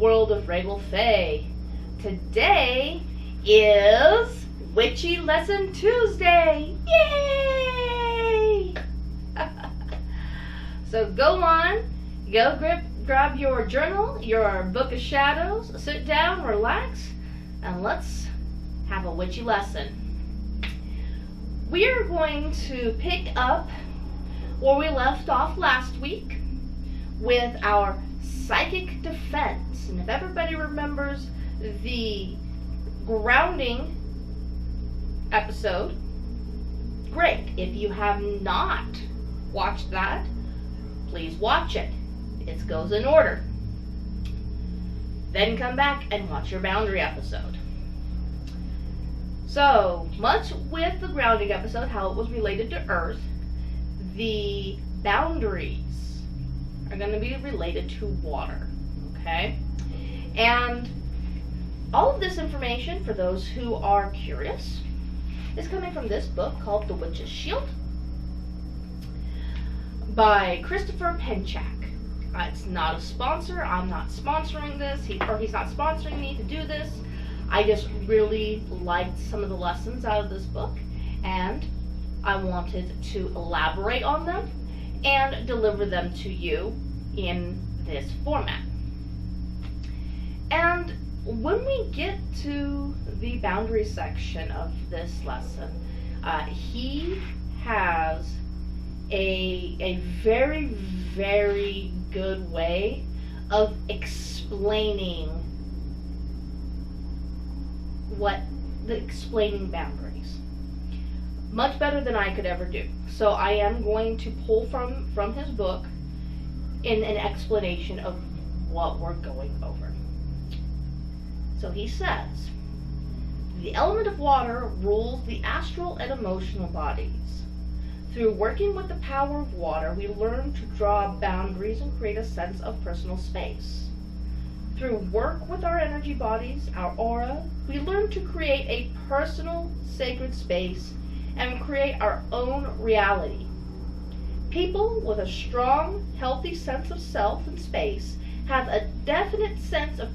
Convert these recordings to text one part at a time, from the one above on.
world of Regal Fae. Today is Witchy Lesson Tuesday! Yay! So go on, grab your journal, your book of shadows, sit down, relax, and let's have a witchy lesson. We are going to pick up where we left off last week with our psychic defense. And if everybody remembers the grounding episode, great. If you have not watched that, please watch it. It goes in order. Then come back and watch your boundary episode. So, much with the grounding episode, how it was related to Earth, the boundaries are going to be related to water, okay? And all of this information, for those who are curious, is coming from this book called The Witch's Shield by Christopher Penchak. It's not a sponsor. I'm not sponsoring this. He's not sponsoring me to do this. I just really liked some of the lessons out of this book, and I wanted to elaborate on them and deliver them to you in this format. And when we get to the boundary section of this lesson, he has a very, very good way of explaining boundaries. Much better than I could ever do. So I am going to pull from his book in an explanation of what we're going over. So he says, the element of water rules the astral and emotional bodies. Through working with the power of water, we learn to draw boundaries and create a sense of personal space. Through work with our energy bodies, our aura, we learn to create a personal, sacred space and create our own reality. People with a strong, healthy sense of self and space have a definite sense of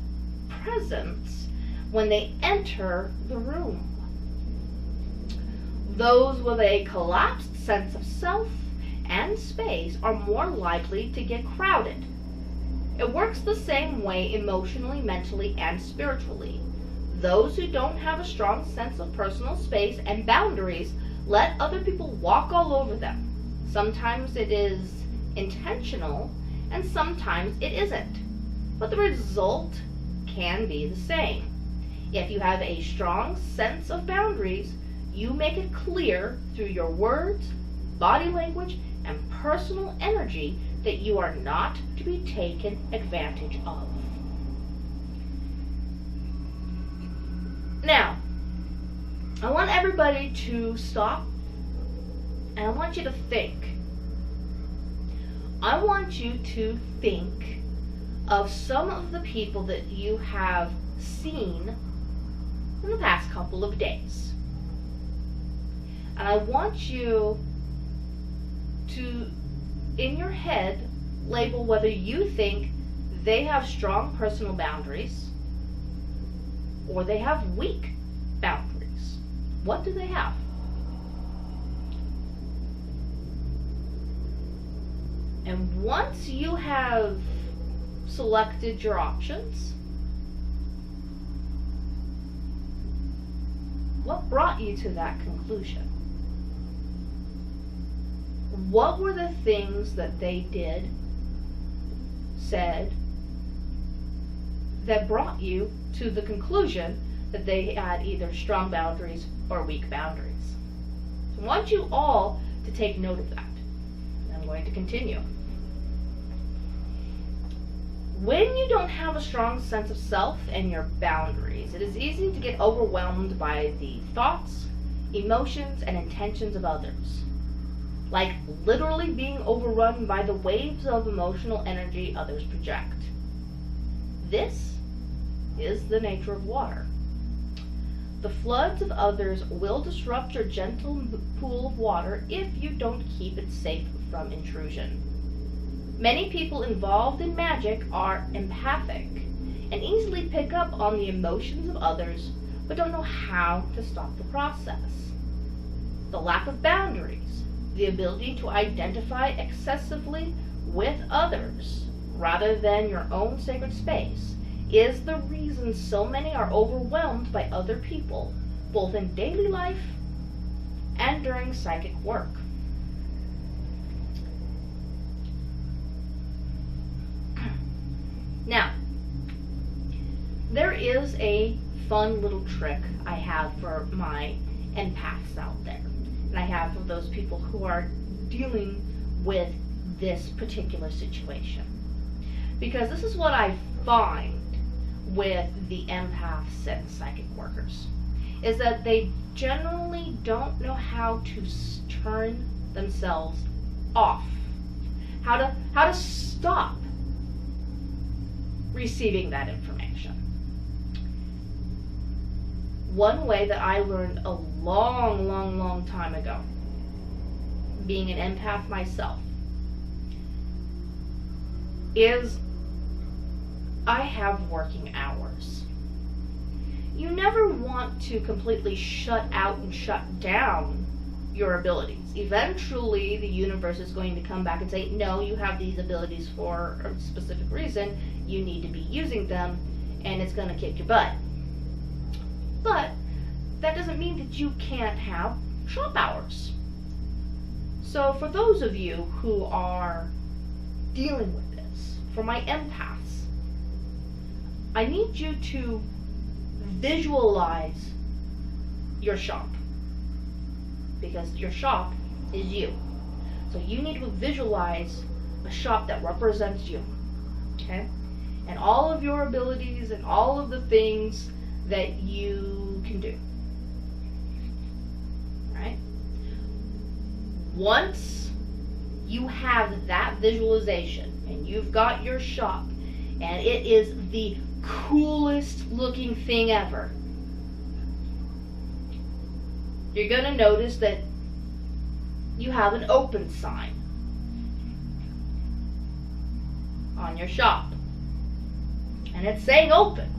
presence when they enter the room. Those with a collapsed sense of self and space are more likely to get crowded. It works the same way emotionally, mentally, and spiritually. Those who don't have a strong sense of personal space and boundaries let other people walk all over them. Sometimes it is intentional, and sometimes it isn't. But the result can be the same. If you have a strong sense of boundaries, you make it clear through your words, body language, and personal energy that you are not to be taken advantage of. Now, I want everybody to stop, and I want you to think. I want you to think of some of the people that you have seen in the past couple of days. And I want you to, in your head, label whether you think they have strong personal boundaries or they have weak boundaries. What do they have? And once you have selected your options, what brought you to that conclusion? What were the things that they did, said, that brought you to the conclusion that they had either strong boundaries or weak boundaries? So I want you all to take note of that. And I'm going to continue. When you don't have a strong sense of self and your boundaries, it is easy to get overwhelmed by the thoughts, emotions, and intentions of others. Like literally being overrun by the waves of emotional energy others project. This is the nature of water. The floods of others will disrupt your gentle pool of water if you don't keep it safe from intrusion. Many people involved in magic are empathic and easily pick up on the emotions of others, but don't know how to stop the process. The lack of boundaries, the ability to identify excessively with others rather than your own sacred space, is the reason so many are overwhelmed by other people, both in daily life and during psychic work. Now, there is a fun little trick I have for my empaths out there, and I have for those people who are dealing with this particular situation. Because this is what I find with the empaths and psychic workers, is that they generally don't know how to turn themselves off, how to stop receiving that information. One way that I learned a long time ago, being an empath myself, is I have working hours. You never want to completely shut out and shut down your abilities. Eventually, the universe is going to come back and say, no, you have these abilities for a specific reason. You need to be using them, and it's going to kick your butt. But that doesn't mean that you can't have shop hours. So for those of you who are dealing with this, for my empaths, I need you to visualize your shop, because your shop is you. So you need to visualize a shop that represents you, okay? And all of your abilities and all of the things that you can do, right? Once you have that visualization and you've got your shop and it is the coolest looking thing ever, you're going to notice that you have an open sign on your shop, and it's saying open.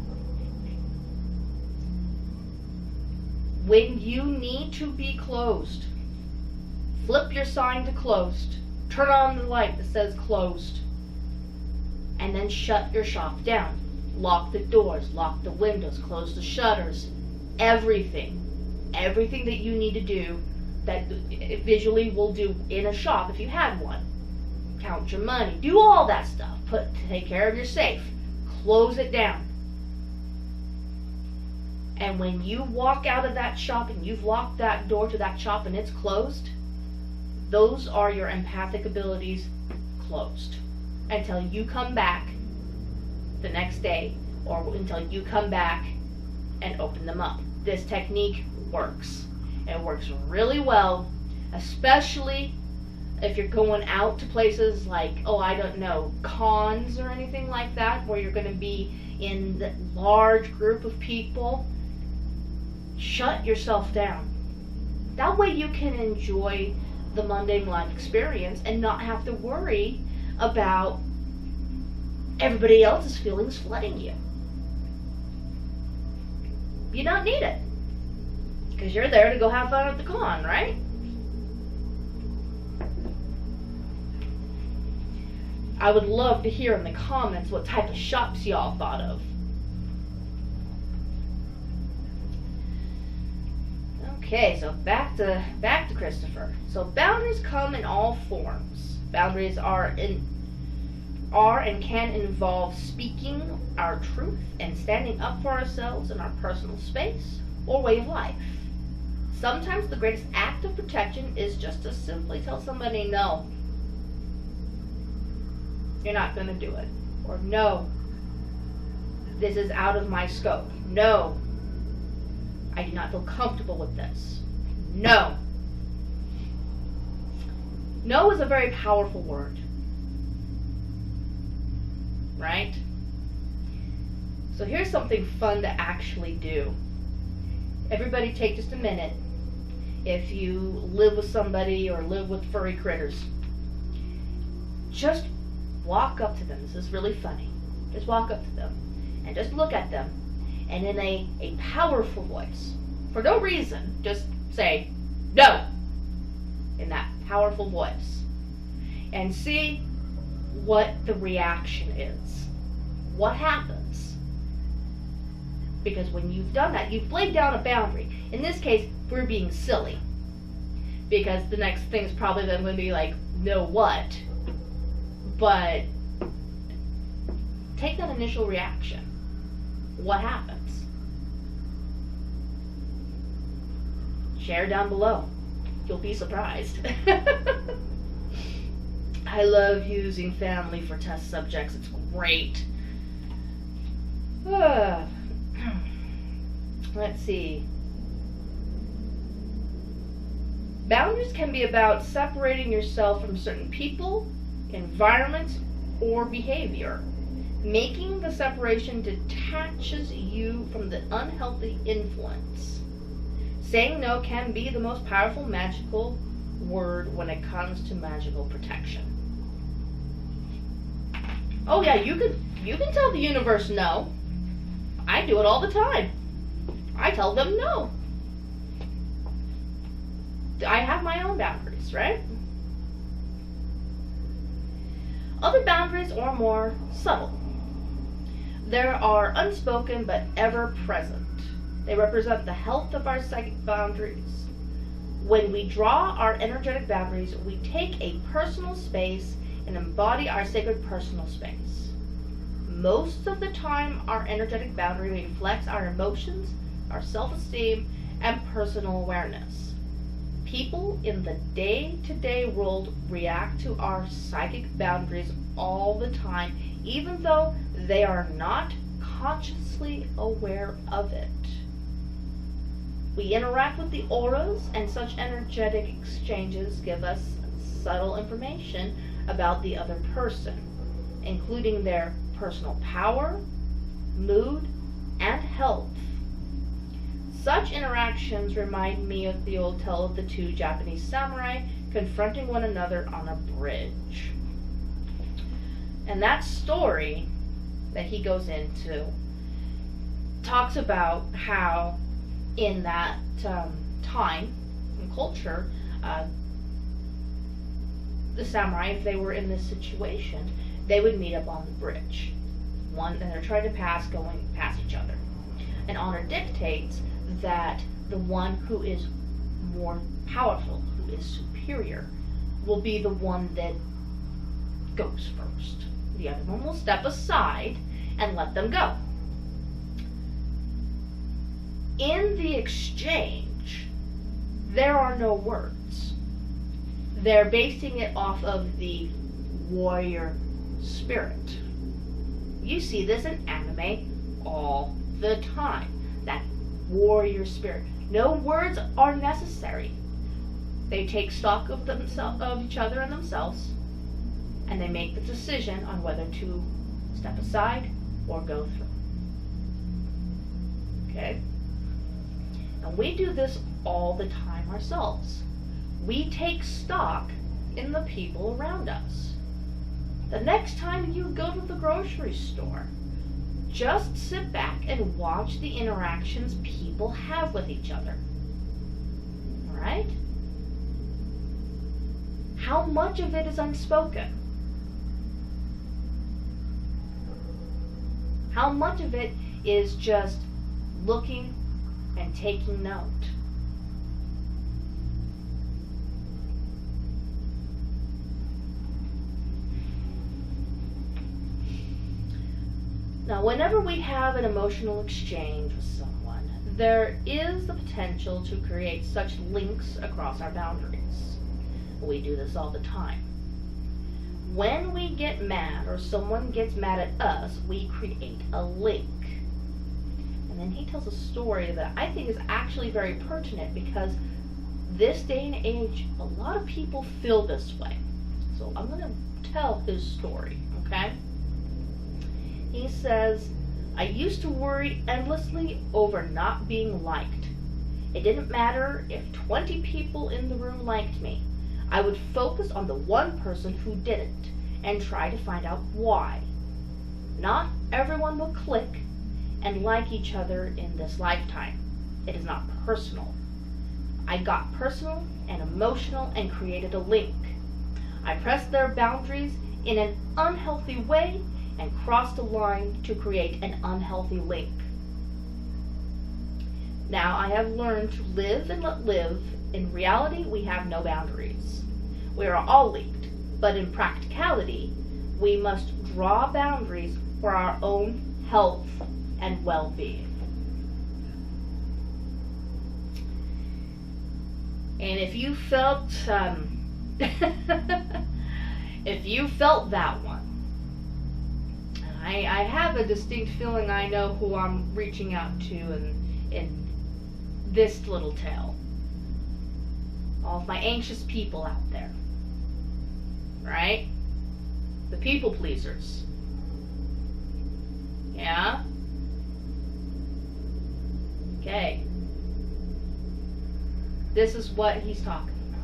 When you need to be closed, flip your sign to closed, turn on the light that says closed, and then shut your shop down. Lock the doors, lock the windows, close the shutters, everything that you need to do that it visually will do in a shop if you had one. Count your money, do all that stuff, take care of your safe, close it down. And when you walk out of that shop and you've locked that door to that shop and it's closed, those are your empathic abilities closed until you come back the next day, or until you come back and open them up. This technique works. It works really well, especially if you're going out to places like, I don't know, cons or anything like that, where you're going to be in the large group of people. Shut yourself down. That way you can enjoy the mundane life experience and not have to worry about everybody else's feelings flooding you. You don't need it, because you're there to go have fun at the con, right? I would love to hear in the comments what type of shops y'all thought of. Okay, so back to Christopher. So boundaries come in all forms. Boundaries are and can involve speaking our truth and standing up for ourselves in our personal space or way of life. Sometimes the greatest act of protection is just to simply tell somebody, no, you're not going to do it. Or no, this is out of my scope. No, I do not feel comfortable with this. No. No is a very powerful word. Right? So here's something fun to actually do. Everybody take just a minute. If you live with somebody or live with furry critters, just walk up to them. This is really funny. Just walk up to them and just look at them, and in a powerful voice, for no reason, just say, no, in that powerful voice, and see what the reaction is. What happens? Because when you've done that, you've laid down a boundary. In this case, we're being silly. Because the next thing is probably then going to be like, no what? But take that initial reaction. What happens? Share down below. You'll be surprised. I love using family for test subjects. It's great. Let's see. Boundaries can be about separating yourself from certain people, environments, or behavior. Making the separation detaches you from the unhealthy influence. Saying no can be the most powerful magical word when it comes to magical protection. Oh yeah, you can tell the universe no. I do it all the time. I tell them no. I have my own boundaries, right? Other boundaries are more subtle. There are unspoken but ever present. They represent the health of our psychic boundaries. When we draw our energetic boundaries, we take a personal space and embody our sacred personal space. Most of the time, our energetic boundary reflects our emotions, our self-esteem, and personal awareness. People in the day-to-day world react to our psychic boundaries all the time, even though they are not consciously aware of it. We interact with the auras, and such energetic exchanges give us subtle information about the other person, including their personal power, mood, and health. Such interactions remind me of the old tale of the two Japanese samurai confronting one another on a bridge. And that story that he goes into talks about how in that time and culture, the samurai, if they were in this situation, they would meet up on the bridge. And they're trying to pass, going past each other. And honor dictates that the one who is more powerful, who is superior, will be the one that goes first. The other one will step aside and let them go. In the exchange, there are no words. They're basing it off of the warrior spirit. You see this in anime all the time. That warrior spirit. No words are necessary. They take stock of each other and themselves, and they make the decision on whether to step aside or go through. Okay? And we do this all the time ourselves. We take stock in the people around us. The next time you go to the grocery store, just sit back and watch the interactions people have with each other. Alright? How much of it is unspoken? How much of it is just looking and taking note? Now, whenever we have an emotional exchange with someone, there is the potential to create such links across our boundaries. We do this all the time. When we get mad or someone gets mad at us, we create a link. And then he tells a story that I think is actually very pertinent because this day and age, a lot of people feel this way. So I'm going to tell his story, okay? He says, I used to worry endlessly over not being liked. It didn't matter if 20 people in the room liked me. I would focus on the one person who didn't and try to find out why. Not everyone will click, and like each other in this lifetime. It is not personal. I got personal and emotional and created a link. I pressed their boundaries in an unhealthy way and crossed a line to create an unhealthy link. Now I have learned to live and let live. In reality, we have no boundaries. We are all linked, but in practicality, we must draw boundaries for our own health and well-being. And if you felt, if you felt that one, I have a distinct feeling I know who I'm reaching out to in this little tale. All of my anxious people out there, right? The people pleasers. Yeah? Okay. This is what he's talking about.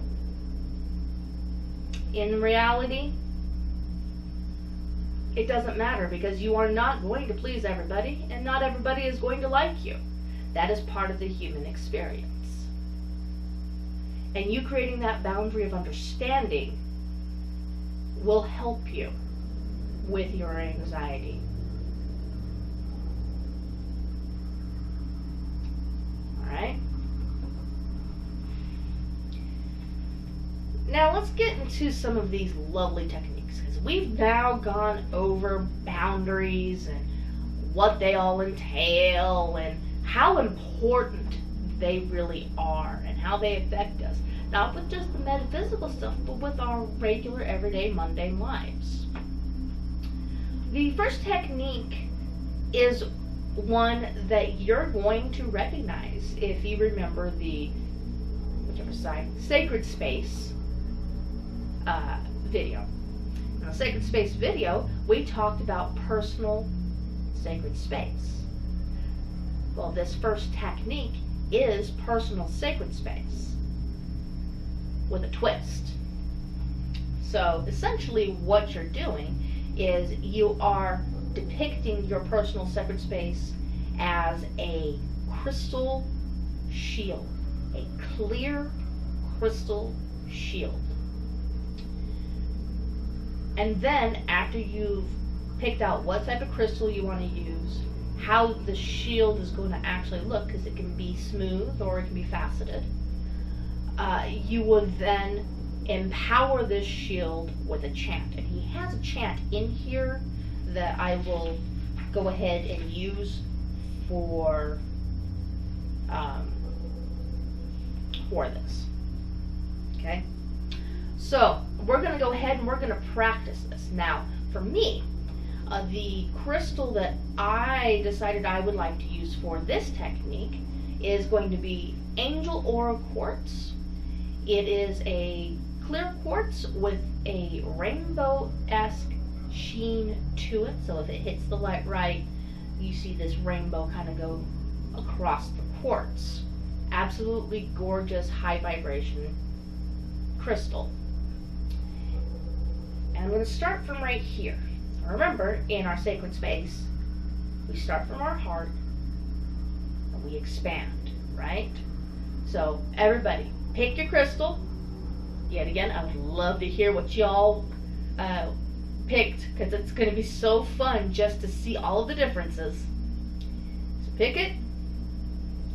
In reality, it doesn't matter because you are not going to please everybody and not everybody is going to like you. That is part of the human experience. And you creating that boundary of understanding will help you with your anxiety. Alright? Now let's get into some of these lovely techniques, because we've now gone over boundaries and what they all entail and how important they really are and how they affect us. Not with just the metaphysical stuff, but with our regular, everyday, mundane lives. The first technique is one that you're going to recognize if you remember the, whichever side, Sacred Space video. In the Sacred Space video, we talked about personal sacred space. Well, this first technique is personal sacred space with a twist. So essentially what you're doing is you are depicting your personal sacred space as a crystal shield, a clear crystal shield. And then after you've picked out what type of crystal you want to use, how the shield is going to actually look, because it can be smooth or it can be faceted, you would then empower this shield with a chant. And he has a chant in here that I will go ahead and use for this. Okay? So, we're going to go ahead and we're going to practice this. Now, for me, the crystal that I decided I would like to use for this technique is going to be Angel Aura Quartz. It is a clear quartz with a rainbow-esque sheen to it. So if it hits the light right, you see this rainbow kind of go across the quartz. Absolutely gorgeous, high vibration crystal. And I'm going to start from right here. Remember, in our sacred space, we start from our heart and we expand, right? So everybody, pick your crystal. Yet again, I would love to hear what y'all picked, because it's going to be so fun just to see all of the differences. So pick it,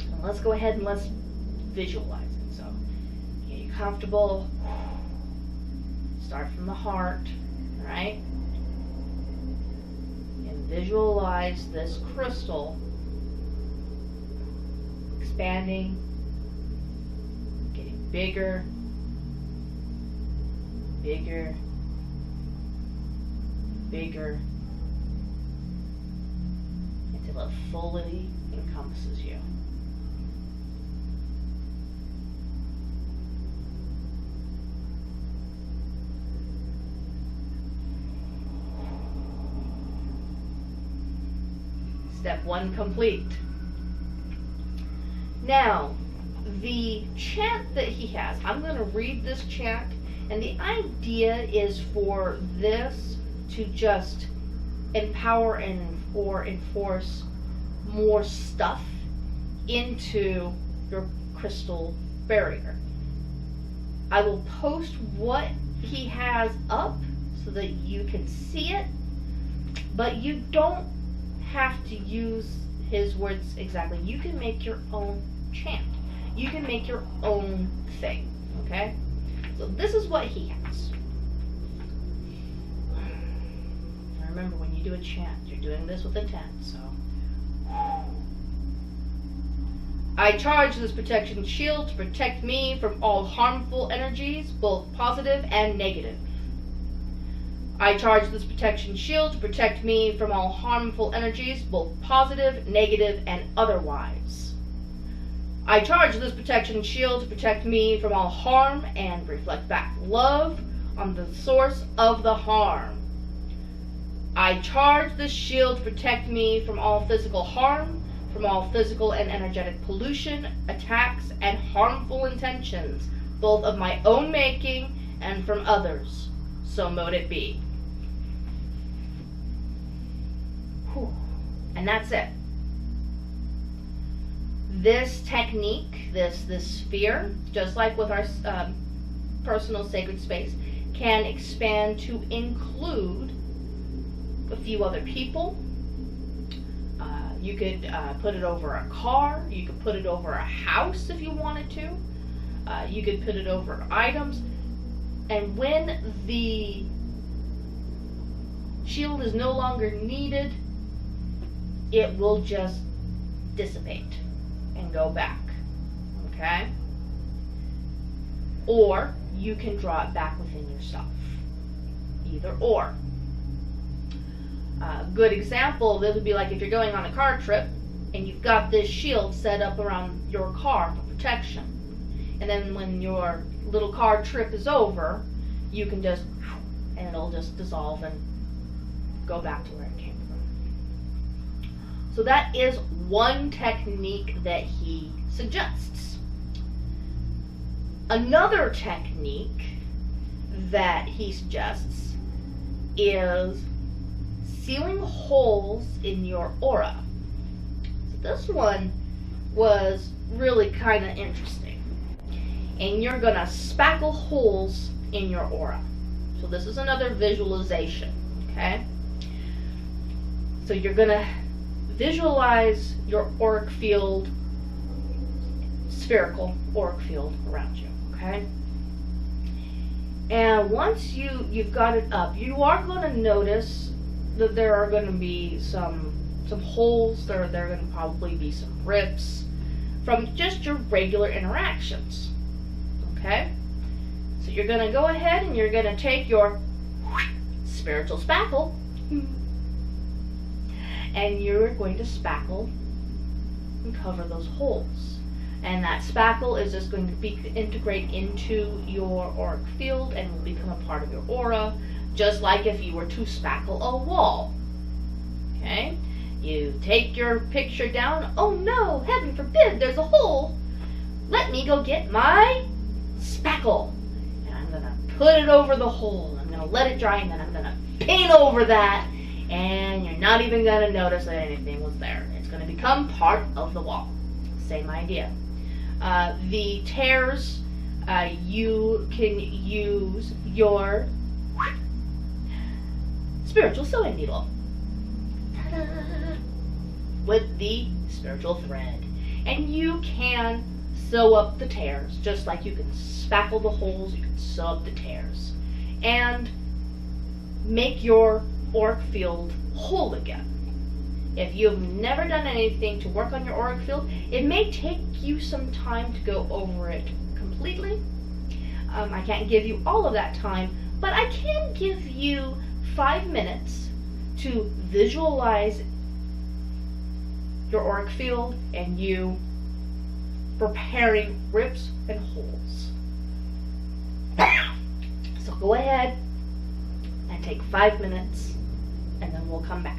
and let's go ahead and let's visualize it. So get you comfortable. Start from the heart, right? And visualize this crystal expanding, getting bigger, bigger, bigger, until it fully encompasses you. Step 1 complete. Now, the chant that he has, I'm going to read this chant, and the idea is for this to just empower and or enforce more stuff into your crystal barrier. I will post what he has up so that you can see it, but you don't have to use his words exactly. You can make your own chant. You can make your own thing, okay? So this is what he has. Remember, when you do a chant, you're doing this with intent, so. I charge this protection shield to protect me from all harmful energies, both positive and negative. I charge this protection shield to protect me from all harmful energies, both positive, negative, and otherwise. I charge this protection shield to protect me from all harm and reflect back love on the source of the harm. I charge this shield to protect me from all physical harm, from all physical and energetic pollution, attacks, and harmful intentions, both of my own making and from others. So mote it be. Whew. And that's it. This technique, this sphere, just like with our personal sacred space, can expand to include a few other people. You could put it over a car. You could put it over a house if you wanted to. You could put it over items. And when the shield is no longer needed, it will just dissipate and go back. Okay? Or you can draw it back within yourself. Either or. A good example, this would be like if you're going on a car trip and you've got this shield set up around your car for protection. And then when your little car trip is over, you can just, and it'll just dissolve and go back to where it came from. So that is one technique that he suggests. Another technique that he suggests is sealing holes in your aura. So this one was really kind of interesting. And you're going to spackle holes in your aura. So this is another visualization, okay? So you're going to visualize your auric field, spherical auric field around you, okay? And once you've got it up, you are going to notice that there are going to be some holes. There are going to probably be some rips from just your regular interactions. Okay? So you're going to go ahead and you're going to take your spiritual spackle and you're going to spackle and cover those holes. And that spackle is just going to integrate into your auric field and will become a part of your aura, just like if you were to spackle a wall. Okay? You take your picture down. Oh no, heaven forbid, there's a hole. Let me go get my spackle. And I'm going to put it over the hole. I'm going to let it dry, and then I'm going to paint over that. And you're not even going to notice that anything was there. It's going to become part of the wall. Same idea. The tears, you can use your spiritual sewing needle. Ta-da! With the spiritual thread. And you can sew up the tears, just like you can spackle the holes, you can sew up the tears. And make your auric field whole again. If you've never done anything to work on your auric field, it may take you some time to go over it completely. I can't give you all of that time, but I can give you 5 minutes to visualize your auric field and you preparing rips and holes. So go ahead and take 5 minutes and then we'll come back.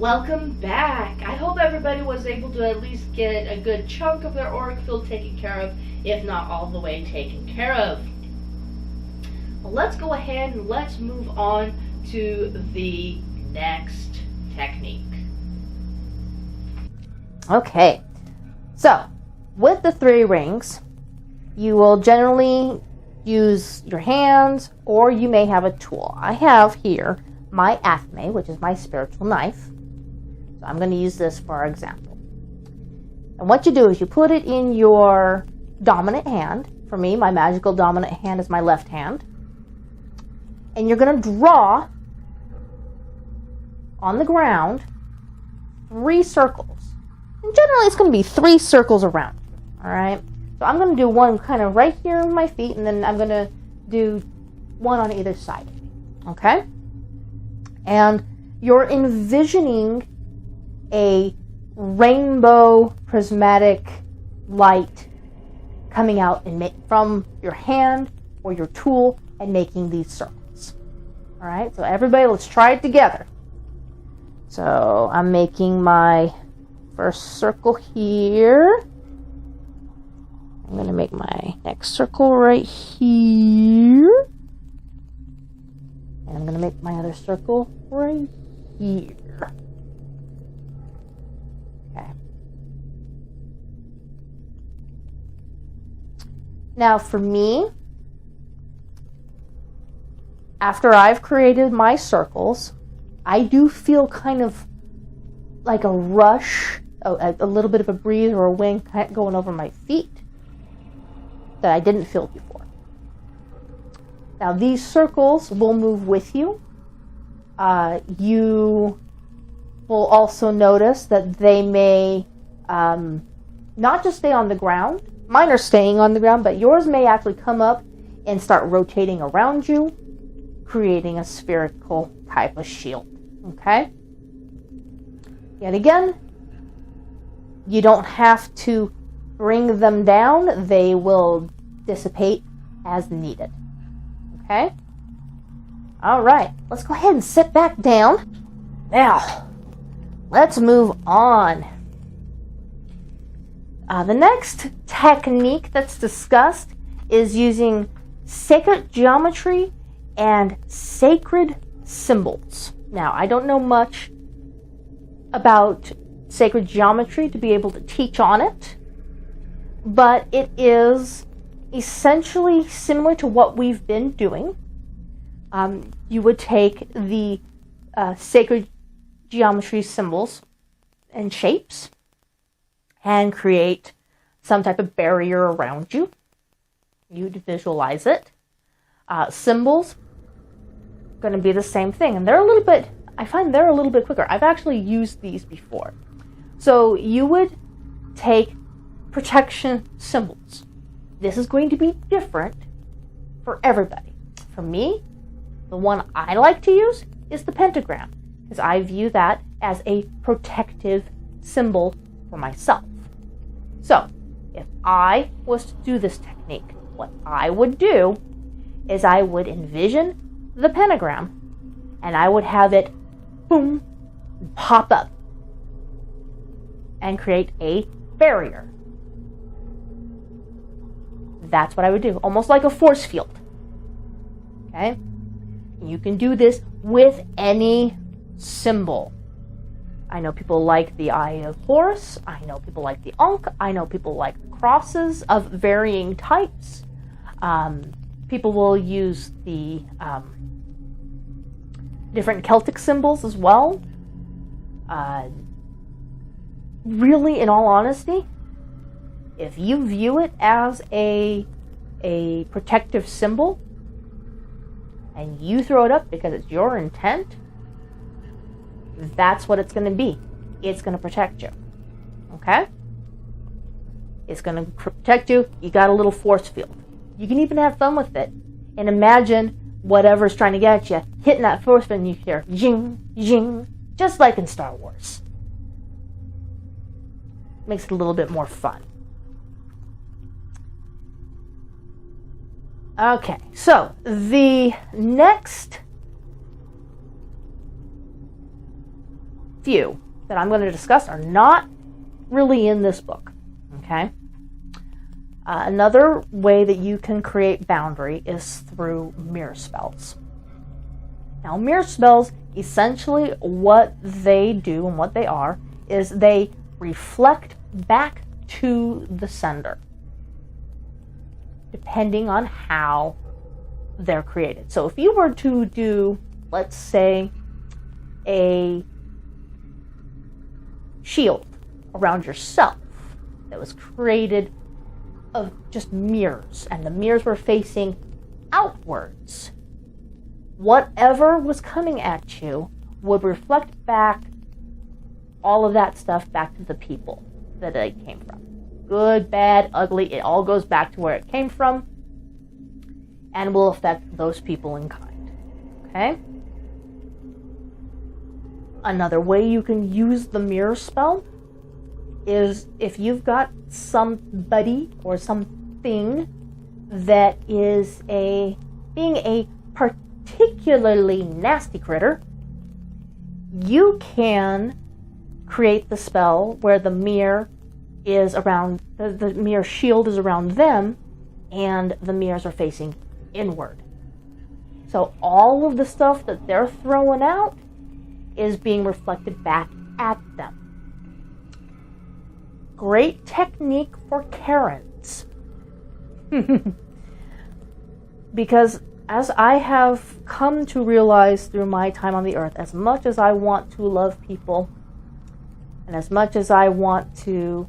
Welcome back. I hope everybody was able to at least get a good chunk of their auric field taken care of, if not all the way taken care of. Well, let's go ahead and let's move on to the next technique. Okay, so with the 3 rings, you will generally use your hands, or you may have a tool. I have here my athame, which is my spiritual knife. So I'm going to use this for example. And what you do is you put it in your dominant hand. For me, my magical dominant hand is my left hand. And you're going to draw on the ground 3 circles. And generally it's going to be 3 circles around. Alright? So I'm going to do one kind of right here on my feet, and then I'm going to do one on either side. Okay? And you're envisioning a rainbow prismatic light coming out and from your hand or your tool and making these circles. Alright, so everybody, let's try it together. So I'm making my first circle here. I'm going to make my next circle right here. And I'm going to make my other circle right here. Okay. Now for me, after I've created my circles, I do feel kind of like a rush, a little bit of a breeze or a wind going over my feet that I didn't feel before. Now these circles will move with you. You will also notice that they may not just stay on the ground. Mine are staying on the ground, but yours may actually come up and start rotating around you, creating a spherical type of shield. Okay? Yet again, you don't have to bring them down. They will dissipate as needed. Okay? Alright, let's go ahead and sit back down. Now, let's move on. The next technique that's discussed is using sacred geometry and sacred symbols. Now, I don't know much about sacred geometry to be able to teach on it, but it is essentially similar to what we've been doing. You would take the sacred geometry symbols and shapes and create some type of barrier around you. You'd visualize it. Symbols, going to be the same thing, and I find they're a little bit quicker. I've actually used these before. So you would take protection symbols. This is going to be different for everybody. For me, the one I like to use is the pentagram, because I view that as a protective symbol for myself. So, if I was to do this technique, what I would do is I would envision the pentagram, and I would have it, boom, pop up, and create a barrier. That's what I would do, almost like a force field. Okay? You can do this with any symbol. I know people like the Eye of Horus. I know people like the Ankh. I know people like the crosses of varying types. People will use the different Celtic symbols as well. Really, in all honesty, if you view it as a protective symbol and you throw it up because it's your intent, that's what it's going to be. It's going to protect you. Okay? It's going to protect you. You got a little force field. You can even have fun with it and imagine whatever's trying to get at you hitting that force field, and you hear zing, zing, just like in Star Wars. Makes it a little bit more fun. Okay, so the next few that I'm going to discuss are not really in this book. Okay? Another way that you can create boundary is through mirror spells. Now, mirror spells, essentially what they do and what they are, is they reflect back to the sender, depending on how they're created. So if you were to do, let's say, a shield around yourself that was created of just mirrors, and the mirrors were facing outwards, whatever was coming at you would reflect back all of that stuff back to the people that it came from. Good, bad, ugly, it all goes back to where it came from and will affect those people in kind. Okay? Another way you can use the mirror spell is if you've got somebody or something that is being a particularly nasty critter, you can create the spell where the mirror is around, the mirror shield is around them, and the mirrors are facing inward. So all of the stuff that they're throwing out is being reflected back at them. Great technique for Karens. Because as I have come to realize through my time on the earth, as much as I want to love people, and as much as I want to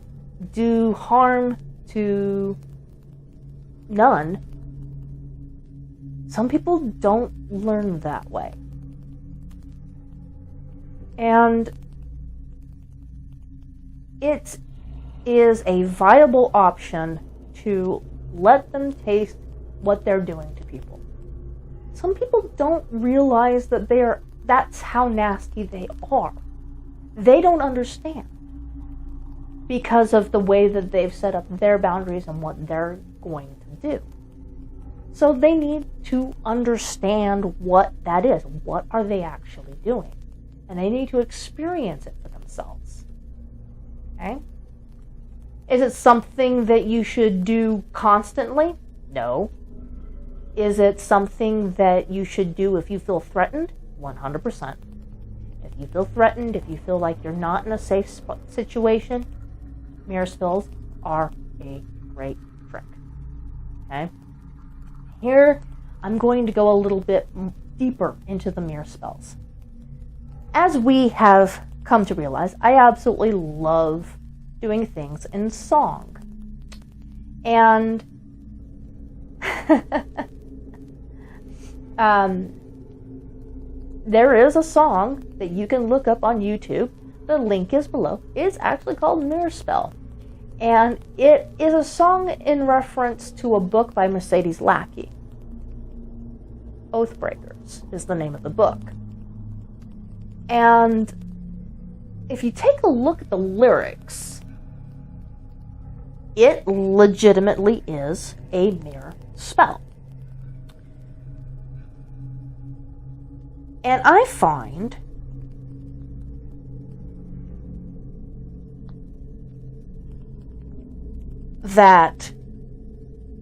do harm to none, some people don't learn that way. And it is a viable option to let them taste what they're doing to people. Some people don't realize that that's how nasty they are. They don't understand because of the way that they've set up their boundaries and what they're going to do. So they need to understand what that is. What are they actually doing? And they need to experience it for themselves. Okay? Is it something that you should do constantly? No. Is it something that you should do if you feel threatened? 100%. If you feel threatened, if you feel like you're not in a safe situation, mirror spells are a great trick. Okay? Here, I'm going to go a little bit deeper into the mirror spells. As we have come to realize, I absolutely love doing things in song. And there is a song that you can look up on YouTube. The link is below. It's actually called Mirror Spell. And it is a song in reference to a book by Mercedes Lackey. Oathbreakers is the name of the book. And if you take a look at the lyrics, it legitimately is a mirror spell. And I find that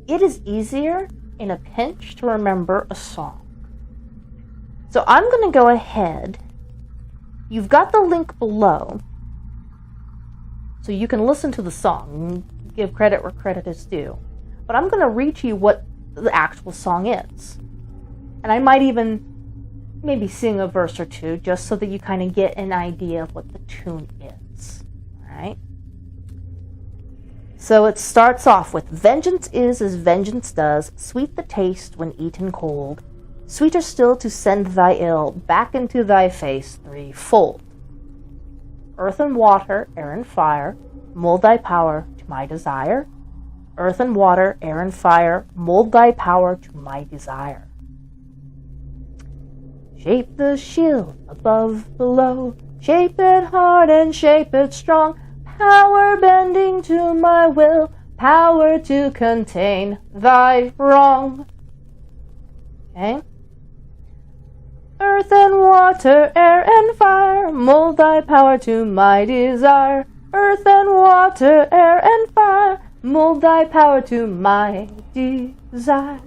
it is easier in a pinch to remember a song. So I'm going to go ahead. You've got the link below, so you can listen to the song and give credit where credit is due. But I'm going to read to you what the actual song is. And I might even maybe sing a verse or two just so that you kind of get an idea of what the tune is. Alright? So it starts off with, vengeance is as vengeance does, sweet the taste when eaten cold, sweeter still to send thy ill back into thy face threefold. Earth and water, air and fire, mold thy power to my desire. Earth and water, air and fire, mold thy power to my desire. Shape the shield above, below, shape it hard and shape it strong, power bending to my will, power to contain thy wrong. Okay? Earth and water, air and fire, mold thy power to my desire. Earth and water, air and fire, mold thy power to my desire.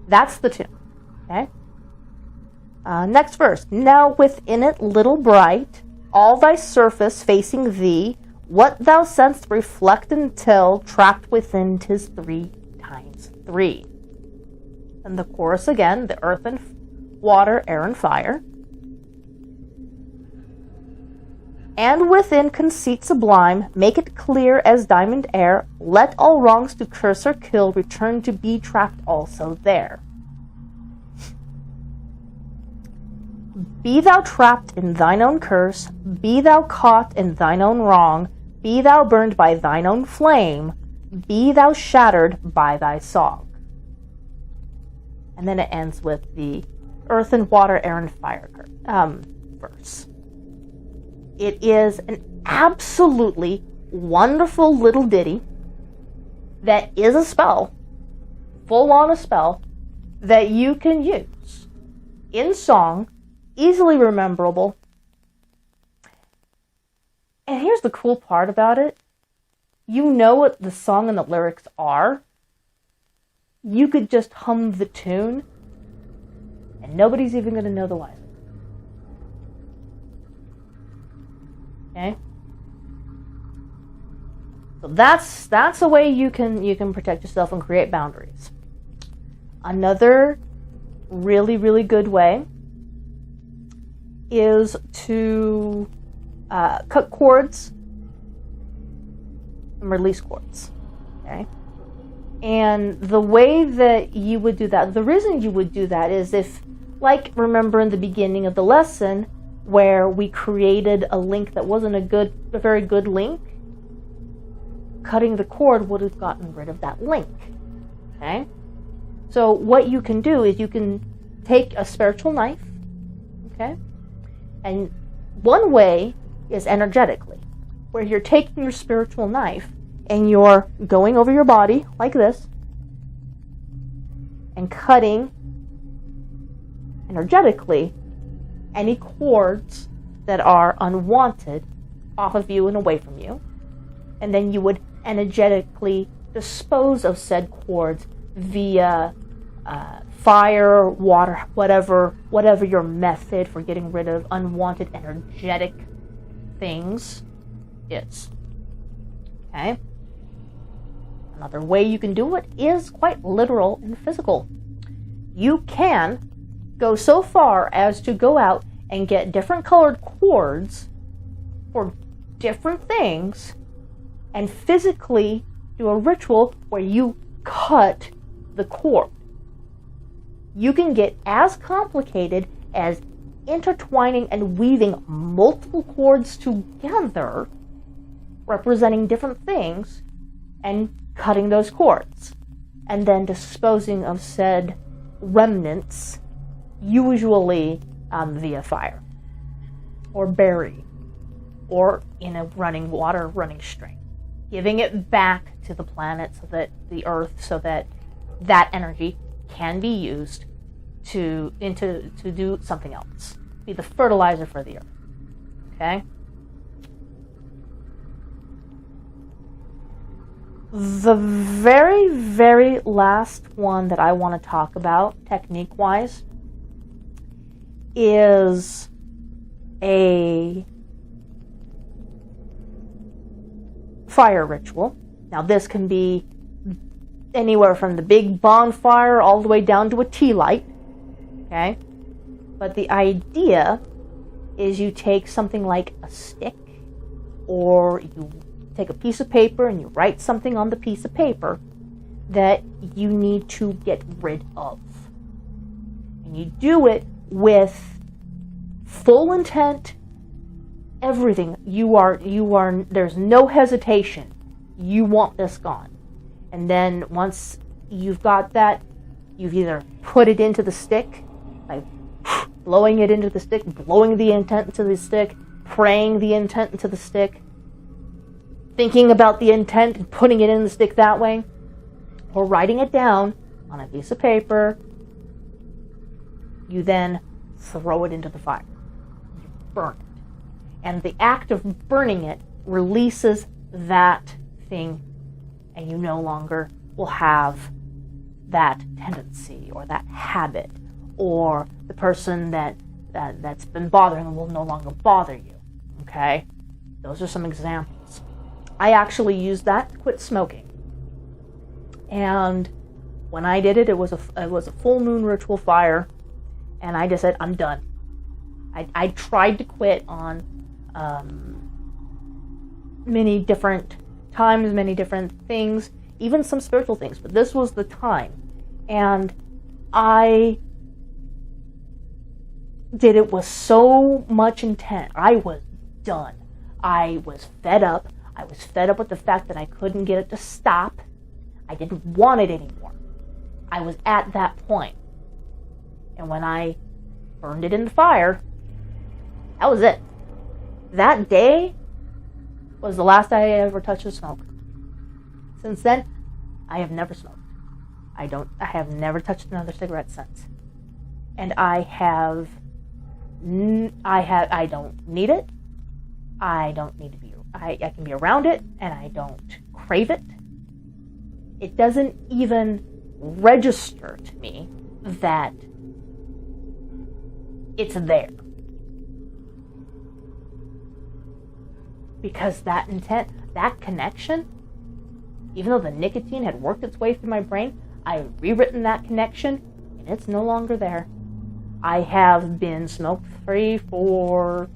That's the tune. Okay? Next verse. Now within it, little bright, all thy surface facing thee, what thou sens'st reflect until trapped within 'tis 3 times 3. And the chorus again, the earth and water, air and fire. And within conceit sublime, make it clear as diamond air, let all wrongs to curse or kill return to be trapped also there. Be thou trapped in thine own curse, be thou caught in thine own wrong, be thou burned by thine own flame, be thou shattered by thy song. And then it ends with the earth and water, air and fire verse. It is an absolutely wonderful little ditty that is a spell, full on a spell, that you can use in song, easily rememberable. And here's the cool part about it. You know what the song and the lyrics are. You could just hum the tune, and nobody's even going to know the words. Okay? So that's a way you can protect yourself and create boundaries. Another really, really good way is to cut cords and release cords. Okay? And the way that you would do that, the reason you would do that is if, like, remember in the beginning of the lesson where we created a link that wasn't a very good link, cutting the cord would have gotten rid of that link. Okay? So what you can do is you can take a spiritual knife, okay? And one way is energetically, where you're taking your spiritual knife and you're going over your body like this and cutting energetically any cords that are unwanted off of you and away from you. And then you would energetically dispose of said cords via fire, water, whatever your method for getting rid of unwanted energetic things is. Okay? Another way you can do it is quite literal and physical. You can go so far as to go out and get different colored cords for different things and physically do a ritual where you cut the cord. You can get as complicated as intertwining and weaving multiple cords together, representing different things, and cutting those cords, and then disposing of said remnants, usually via fire, or bury, or in a running water, running stream, giving it back to the planet, so that the earth, so that that energy can be used to do something else, be the fertilizer for the earth. Okay? The very, very last one that I want to talk about, technique-wise, is a fire ritual. Now, this can be anywhere from the big bonfire all the way down to a tea light. Okay? But the idea is you take something like a stick, or you take a piece of paper and you write something on the piece of paper that you need to get rid of. And you do it with full intent, everything. There's no hesitation. You want this gone. And then once you've got that, you've either put it into the stick, like blowing it into the stick, blowing the intent into the stick, praying the intent into the stick, thinking about the intent and putting it in the stick that way, or writing it down on a piece of paper. You then throw it into the fire. You burn it. And the act of burning it releases that thing, and you no longer will have that tendency or that habit, or the person that's been bothering them will no longer bother you. Okay? Those are some examples. I actually used that to quit smoking. And when I did it, it was a full moon ritual fire, and I just said, I'm done. I tried to quit on many different times, many different things, even some spiritual things, but this was the time. And I did it with so much intent. I was done. I was fed up. I was fed up with the fact that I couldn't get it to stop. I didn't want it anymore. I was at that point. And when I burned it in the fire, that was it. That day was the last I ever touched a smoke. Since then, I have never smoked. I have never touched another cigarette since. And I don't need it. I don't need to be, I can be around it, and I don't crave it. It doesn't even register to me that it's there. Because that intent, that connection, even though the nicotine had worked its way through my brain, I have rewritten that connection, and it's no longer there. I have been smoke-free for,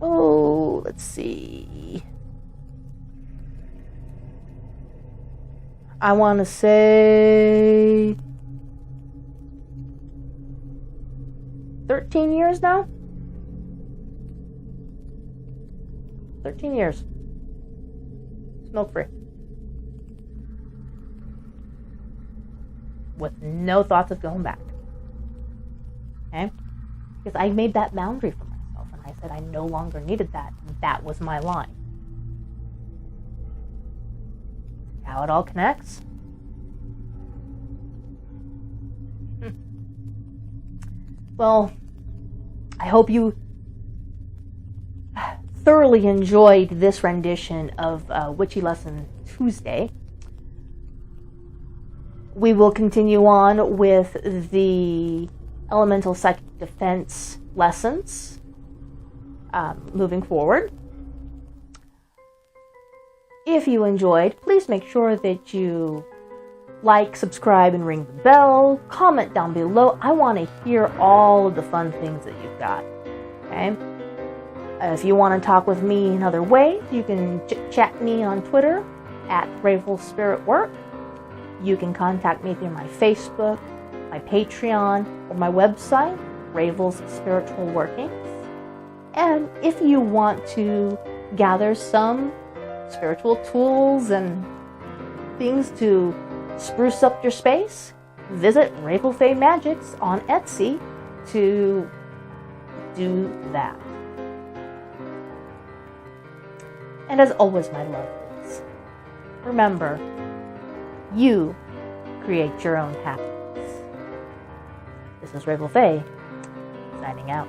let's see, I want to say 13 years now? 13 years. Smoke-free. With no thoughts of going back. Okay? Because I made that boundary for myself, and I said I no longer needed that. That was my line. How it all connects? Well, I hope you thoroughly enjoyed this rendition of Witchy Lesson Tuesday. We will continue on with the Elemental Psychic Defense lessons moving forward. If you enjoyed, please make sure that you like, subscribe, and ring the bell. Comment down below. I want to hear all of the fun things that you've got. Okay? If you want to talk with me in other ways, you can chat me on Twitter at @RavelSpiritWork. You can contact me through my Facebook, my Patreon, or my website, Ravel's Spiritual Workings. And if you want to gather some spiritual tools and things to spruce up your space, visit Ravel Fae Magics on Etsy to do that. And as always, my lovelies, remember, you create your own happiness. This is Ravel Fae, signing out.